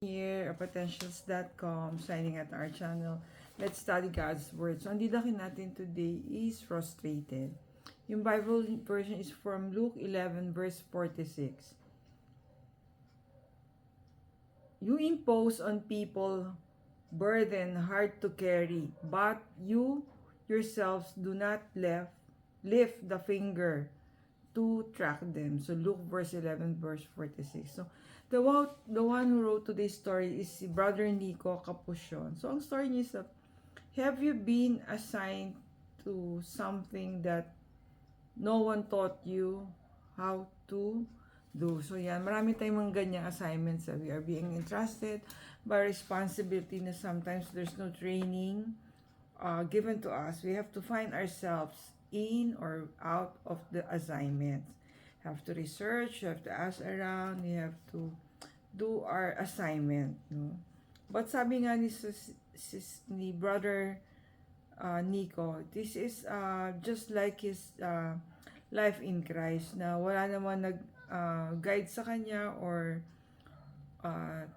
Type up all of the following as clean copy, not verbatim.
Here, potentials.com, signing at our channel. Let's study God's Word. So, ang didakin natin today is frustrated. Yung Bible version is from Luke 11 verse 46. You impose on people burden hard to carry, but you yourselves do not lift the finger to track them. So Luke verse 11 verse 46. So the one who wrote today's story is si Brother Nico Capuchon. So ang story niya is that, have you been assigned to something that no one taught you how to do? So yan, marami tayong mga ganyang assignments that we are being entrusted by responsibility na sometimes there's no training given to us. We have to find ourselves in or out of the assignment. Have to research, you have to ask around, you have to do our assignment. No? But sabi nga ni Brother Nico, this is just like his life in Christ, na wala naman guide sa kanya or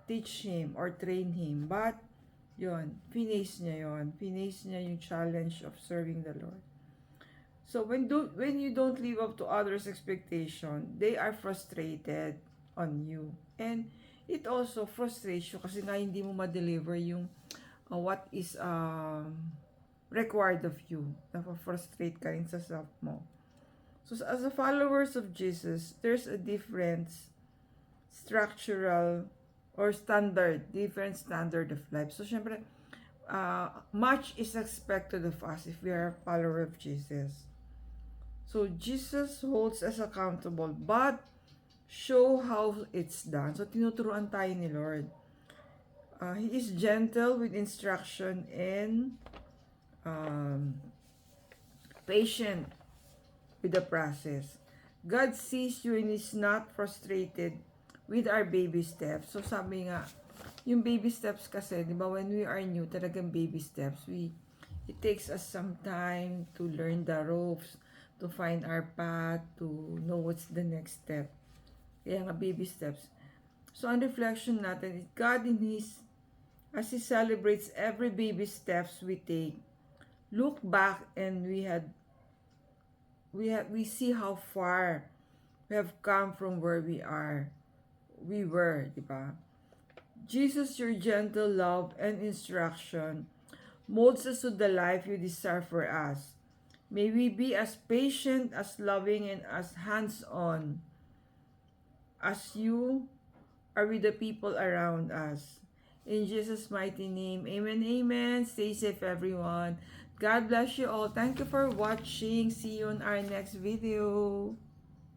teach him or train him. But yun, finish niya yung challenge of serving the Lord. So when you don't live up to others' expectation, they are frustrated on you. And it also frustrates you kasi nga hindi mo ma-deliver yung what is required of you. Napafrustrate ka rin sa self mo. So as a followers of Jesus, there's a different structural or different standard of life. So syempre, much is expected of us if we are a follower of Jesus. So Jesus holds us accountable, but show how it's done. So tinuturuan tayo ni Lord. He is gentle with instruction and patient with the process. God sees you and is not frustrated with our baby steps. So sabi nga, yung baby steps kasi, di ba, when we are new, talagang baby steps. It takes us some time to learn the ropes, to find our path, to know what's the next step. Kaya nga baby steps. So ang reflection natin, God as He celebrates every baby steps we take, look back and we see how far we have come from where we were, di ba? Jesus, your gentle love and instruction molds us to the life you desire for us. May we be as patient, as loving, and as hands-on as you are with the people around us. In Jesus' mighty name, amen, amen. Stay safe, everyone. God bless you all. Thank you for watching. See you on our next video.